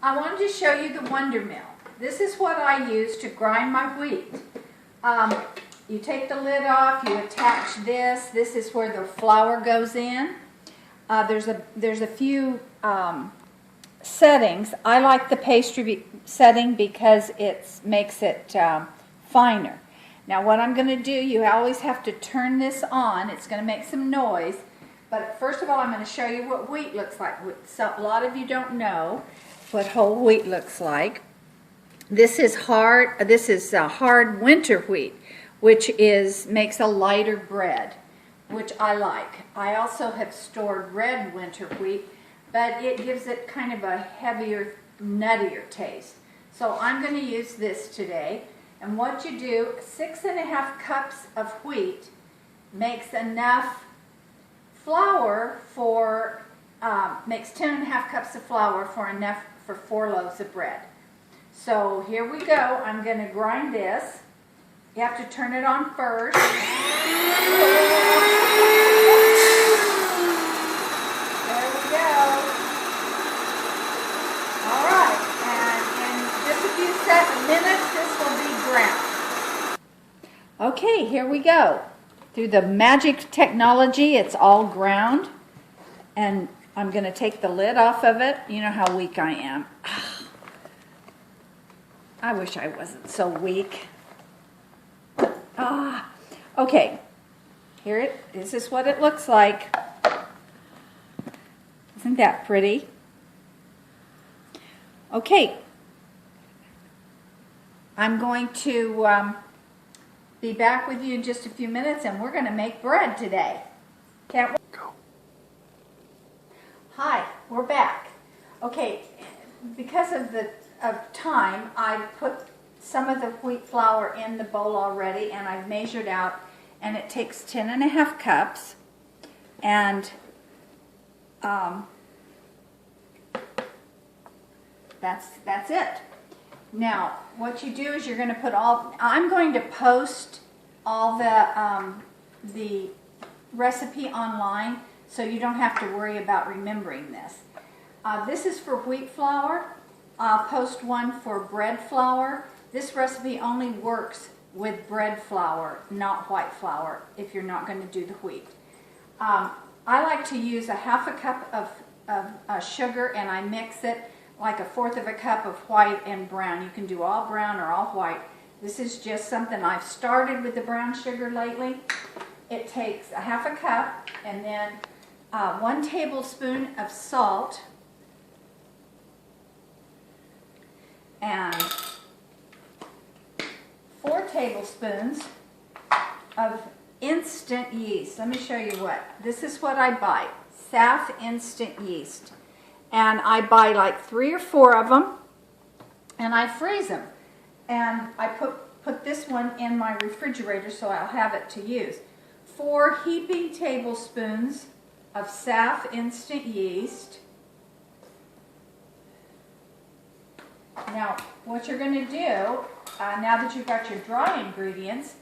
I wanted to show you the Wonder Mill. This is what I use to grind my wheat. You take the lid off, you attach this. This is where the flour goes in. There's a few settings. I like the pastry setting because it makes it finer. Now what I'm going to do, you always have to turn this on. It's going to make some noise. But first of all, I'm going to show you what wheat looks like. So a lot of you don't know what whole wheat looks like. This is hard winter wheat, which makes a lighter bread, which I like. I also have stored red winter wheat, but it gives it kind of a heavier, nuttier taste. So I'm going to use this today. And what you do, 6.5 cups of wheat makes enough flour for, makes 10.5 cups of flour for enough for 4 loaves of bread. So here we go. I'm going to grind this. You have to turn it on first. There we go. All right, and in just a few minutes, this will be ground. Okay, here we go. Through the magic technology, it's all ground. And I'm going to take the lid off of it. You know how weak I am. I wish I wasn't so weak. Okay, this is what it looks like. Isn't that pretty? Okay, I'm going to be back with you in just a few minutes, and we're going to make bread today. Can't wait. Go. Hi, we're back. Okay, because of time, I've put some of the wheat flour in the bowl already, and I've measured out, and it takes 10.5 cups, and that's it. Now, what you do is you're going to put I'm going to post all the recipe online, so you don't have to worry about remembering this. This is for wheat flour. I'll post one for bread flour. This recipe only works with bread flour, not white flour, if you're not going to do the wheat. I like to use 1/2 cup of sugar, and I mix it like 1/4 cup of white and brown. You can do all brown or all white. This is just something I've started with the brown sugar lately. It takes 1/2 cup, and then 1 tablespoon of salt, and 4 tablespoons of instant yeast. Let me show you what. This is what I buy. SAF instant yeast. And I buy like 3 or 4 of them, and I freeze them. And I put this one in my refrigerator so I'll have it to use. 4 heaping tablespoons of SAF instant yeast. Now, what you're going to do, now that you've got your dry ingredients,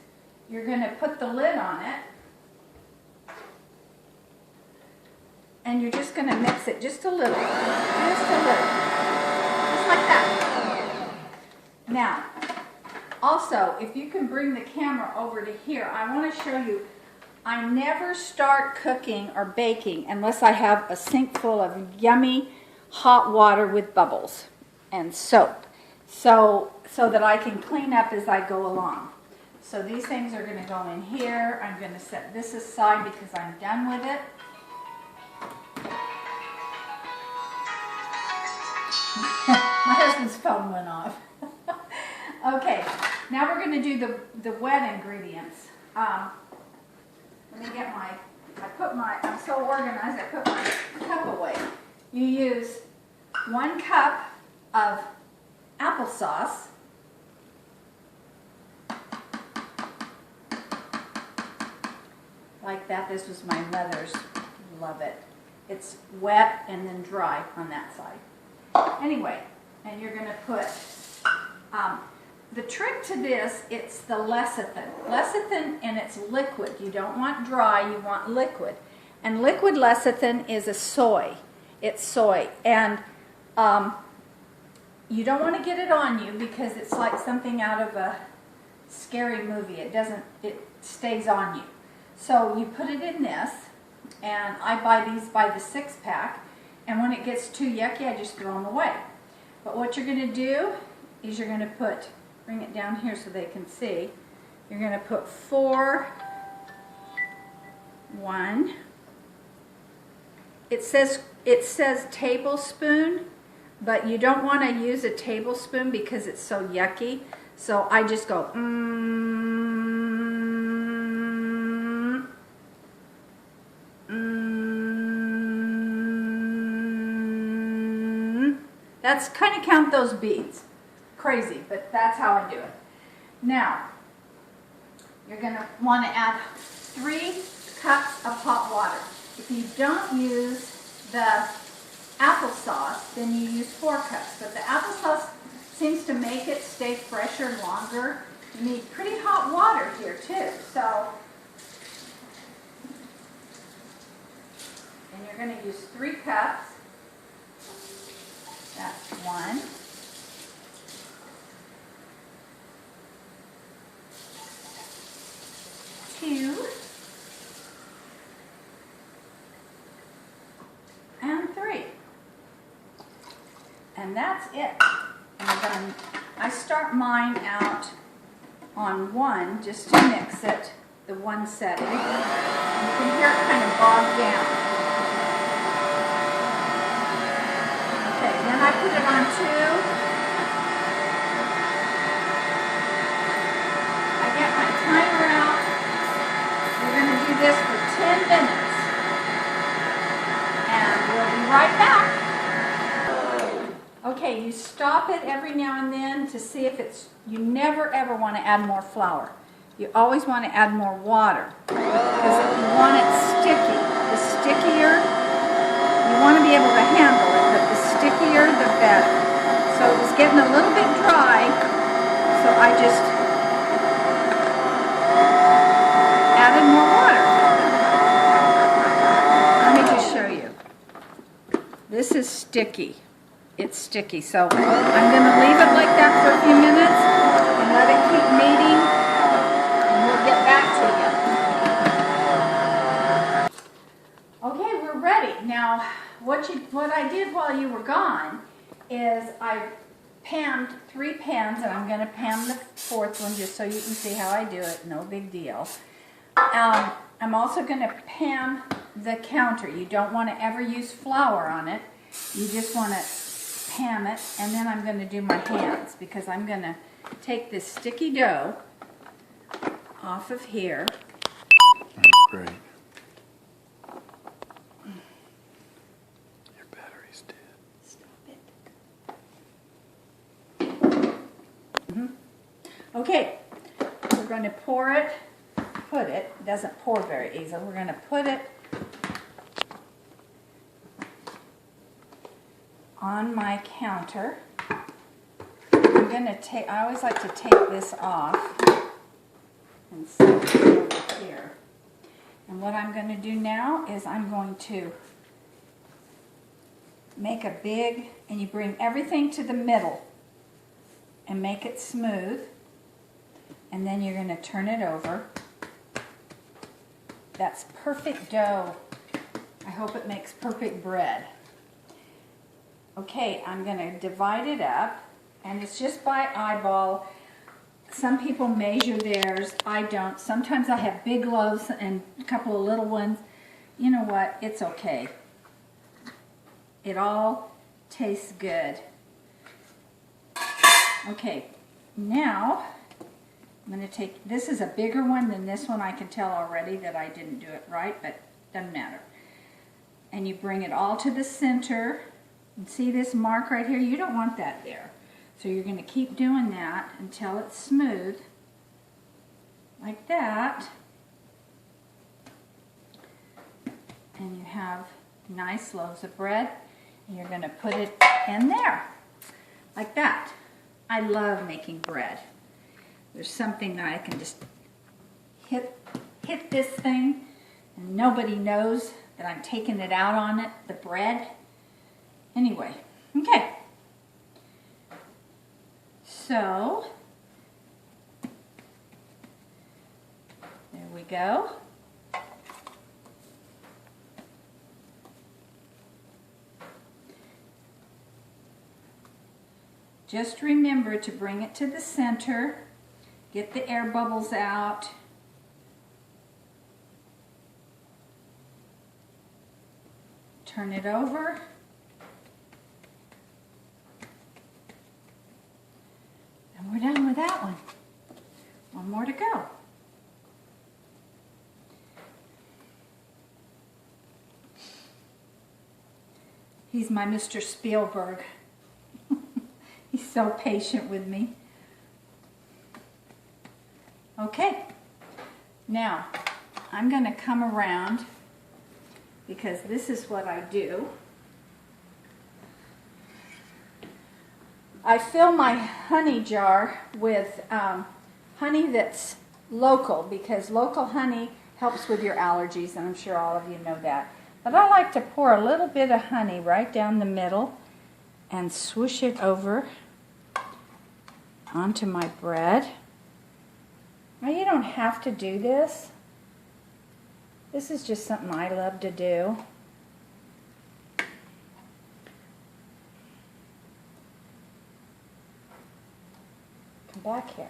you're going to put the lid on it, and you're just going to mix it just a little, just like that. Now, also, if you can bring the camera over to here, I want to show you, I never start cooking or baking unless I have a sink full of yummy hot water with bubbles and soap, so that I can clean up as I go along. So these things are going to go in here. I'm going to set this aside because I'm done with it. My husband's phone went off. Okay, now we're going to do the wet ingredients. Let me get I'm so organized, I put my cup away. You use 1 cup of applesauce, like that. This was my mother's. Love it. It's wet and then dry on that side. Anyway, and you're going to put, the trick to this, it's the lecithin. Lecithin, and it's liquid. You don't want dry, you want liquid. And liquid lecithin is a soy. It's soy. And you don't want to get it on you because it's like something out of a scary movie. It stays on you. So you put it in this, and I buy these by the 6-pack, and when it gets too yucky, I just throw them away. But what you're going to do is you're going to bring it down here so they can see. You're going to put 4, 1. It says tablespoon, but you don't want to use a tablespoon because it's so yucky. So I just go, That's kind of count those beads. Crazy, but that's how I do it. Now, you're going to want to add 3 cups of hot water. If you don't use the applesauce, then you use 4 cups. But the applesauce seems to make it stay fresher longer. You need pretty hot water here too. So, and you're going to use 3 cups. That's 1. 2. And 3. And that's it. And then I start mine out on 1 just to mix it, the 1 setting. You can hear it kind of bog down. Okay, then I put it on 2. I get my timer out. We're going to do this for 10 minutes. And we'll be right back. Okay, you stop it every now and then to see if you never ever want to add more flour. You always want to add more water because you want it sticky. The stickier, you want to be able to handle it, but the stickier the better. So it was getting a little bit dry, so I just added more water. Let me just show you. This is sticky. It's sticky, so I'm going to leave it like that for a few minutes and let it keep kneading, and we'll get back to you. Okay, we're ready. Now, what I did while you were gone is I panned 3 pans, and I'm going to pan the 4th one just so you can see how I do it. No big deal. I'm also going to pan the counter. You don't want to ever use flour on it. You just want to pan it, and then I'm going to do my hands because I'm going to take this sticky dough off of here. Great. Your battery's dead. Stop it. Okay, we're going to put it, doesn't pour very easily, we're going to put it on my counter. I'm going to take, I always like to take this off and set it over here. And what I'm going to do now is I'm going to make a big, and you bring everything to the middle and make it smooth. And then you're going to turn it over. That's perfect dough. I hope it makes perfect bread. Okay, I'm going to divide it up, and it's just by eyeball. Some people measure theirs. I don't. Sometimes I have big loaves and a couple of little ones. You know what? It's okay. It all tastes good. Okay, now I'm going to take, this is a bigger one than this one. I can tell already that I didn't do it right, but doesn't matter. And you bring it all to the center. And see this mark right here? You don't want that there. So you're going to keep doing that until it's smooth. Like that. And you have nice loaves of bread. And you're going to put it in there. Like that. I love making bread. There's something that I can just hit this thing and nobody knows that I'm taking it out on it, the bread. Anyway, okay. so. There we go. Just remember to bring it to the center, get the air bubbles out. Turn it over. And we're done with that one. One more to go. He's my Mr. Spielberg. He's so patient with me. Okay, now I'm going to come around because this is what I do. I fill my honey jar with honey that's local because local honey helps with your allergies, and I'm sure all of you know that. But I like to pour a little bit of honey right down the middle and swoosh it over onto my bread. Now you don't have to do this. This is just something I love to do. Come back here.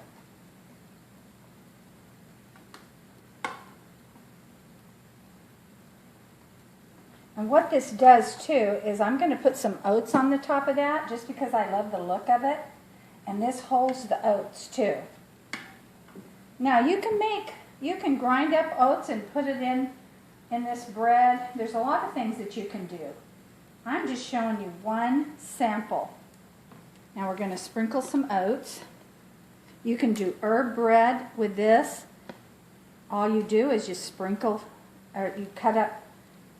And what this does too is I'm going to put some oats on the top of that just because I love the look of it. And this holds the oats too. Now you can grind up oats and put it in this bread. There's a lot of things that you can do. I'm just showing you one sample. Now we're going to sprinkle some oats. You can do herb bread with this. All you do is just sprinkle, or you cut up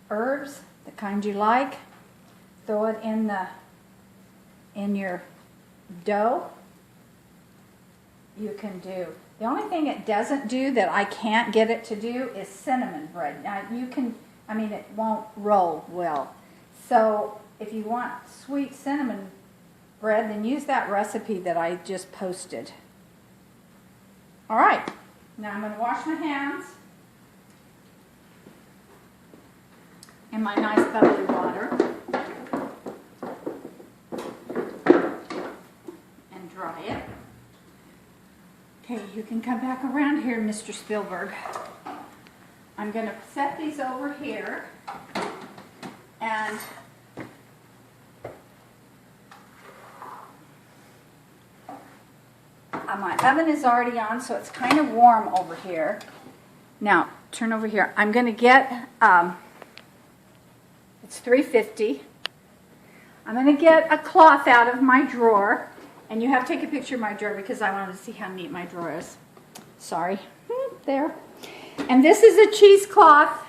herbs, the kind you like, throw it in your dough. You can do. The only thing it doesn't do that I can't get it to do is cinnamon bread. Now it won't roll well. So if you want sweet cinnamon bread, then use that recipe that I just posted. All right, now I'm going to wash my hands in my nice bubbly water and dry it. Okay, you can come back around here, Mr. Spielberg. I'm going to set these over here, and my oven is already on, so it's kind of warm over here. Now, turn over here. I'm going to get, it's 350. I'm going to get a cloth out of my drawer. And you have to take a picture of my drawer because I wanted to see how neat my drawer is. Sorry. There. And this is a cheesecloth.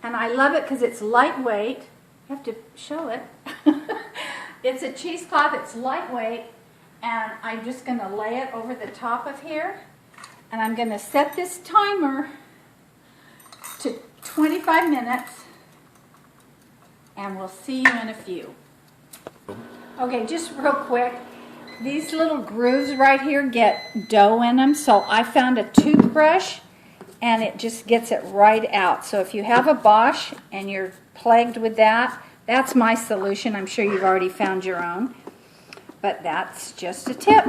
And I love it because it's lightweight. You have to show it. It's a cheesecloth. It's lightweight. And I'm just going to lay it over the top of here. And I'm going to set this timer to 25 minutes. And we'll see you in a few. Okay, just real quick. These little grooves right here get dough in them, so I found a toothbrush and it just gets it right out. So if you have a Bosch and you're plagued with that, that's my solution. I'm sure you've already found your own, but that's just a tip.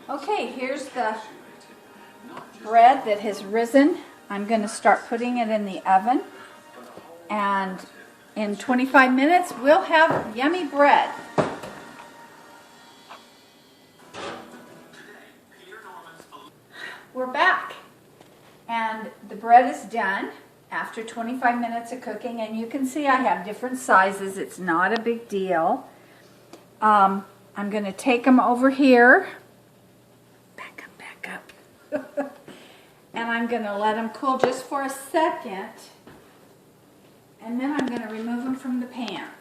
Okay, here's the bread that has risen. I'm going to start putting it in the oven, and in 25 minutes we'll have yummy bread. We're back, and the bread is done after 25 minutes of cooking, and you can see I have different sizes. It's not a big deal. I'm going to take them over here, back up, and I'm going to let them cool just for a second, and then I'm going to remove them from the pans.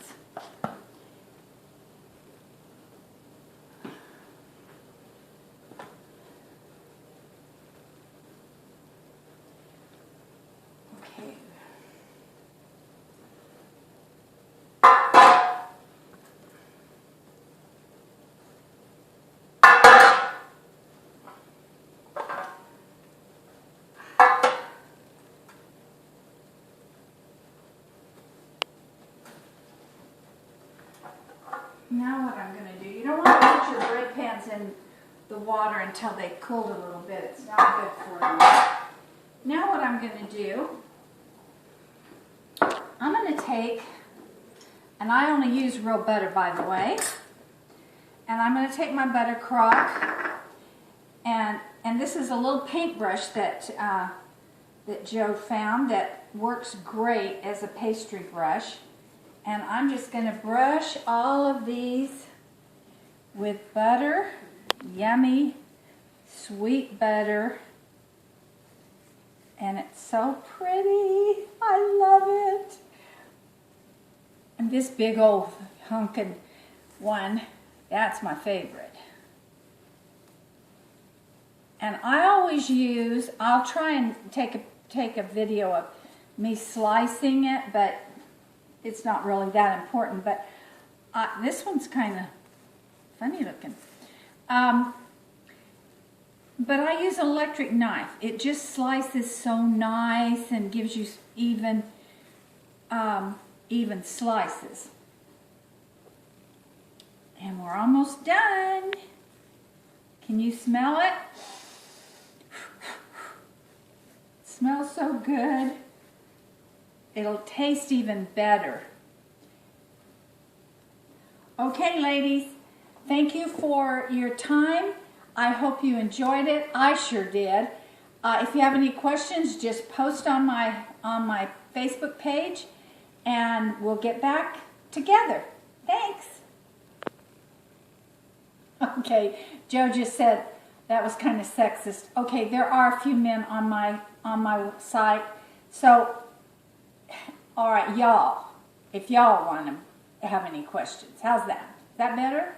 Now what I'm going to do, you don't want to put your bread pans in the water until they cooled a little bit. It's not good for them. Now what I'm going to do, I'm going to take, and I only use real butter by the way, and I'm going to take my butter crock, and this is a little paintbrush that that Joe found that works great as a pastry brush. And I'm just going to brush all of these with butter, yummy, sweet butter. And it's so pretty. I love it. And this big old hunkin' one, that's my favorite. And I always use, I'll try and take a video of me slicing it, but it's not really that important. But this one's kind of funny looking. But I use an electric knife. It just slices so nice and gives you even slices. And we're almost done. Can you smell it? It smells so good. It'll taste even better. Okay, ladies, thank you for your time. I hope you enjoyed it. I sure did. If you have any questions, just post on my Facebook page, and we'll get back together. Thanks. Okay, Joe just said that was kind of sexist. Okay, there are a few men on my site, so all right, y'all. If y'all want to have any questions, how's that? Is that better?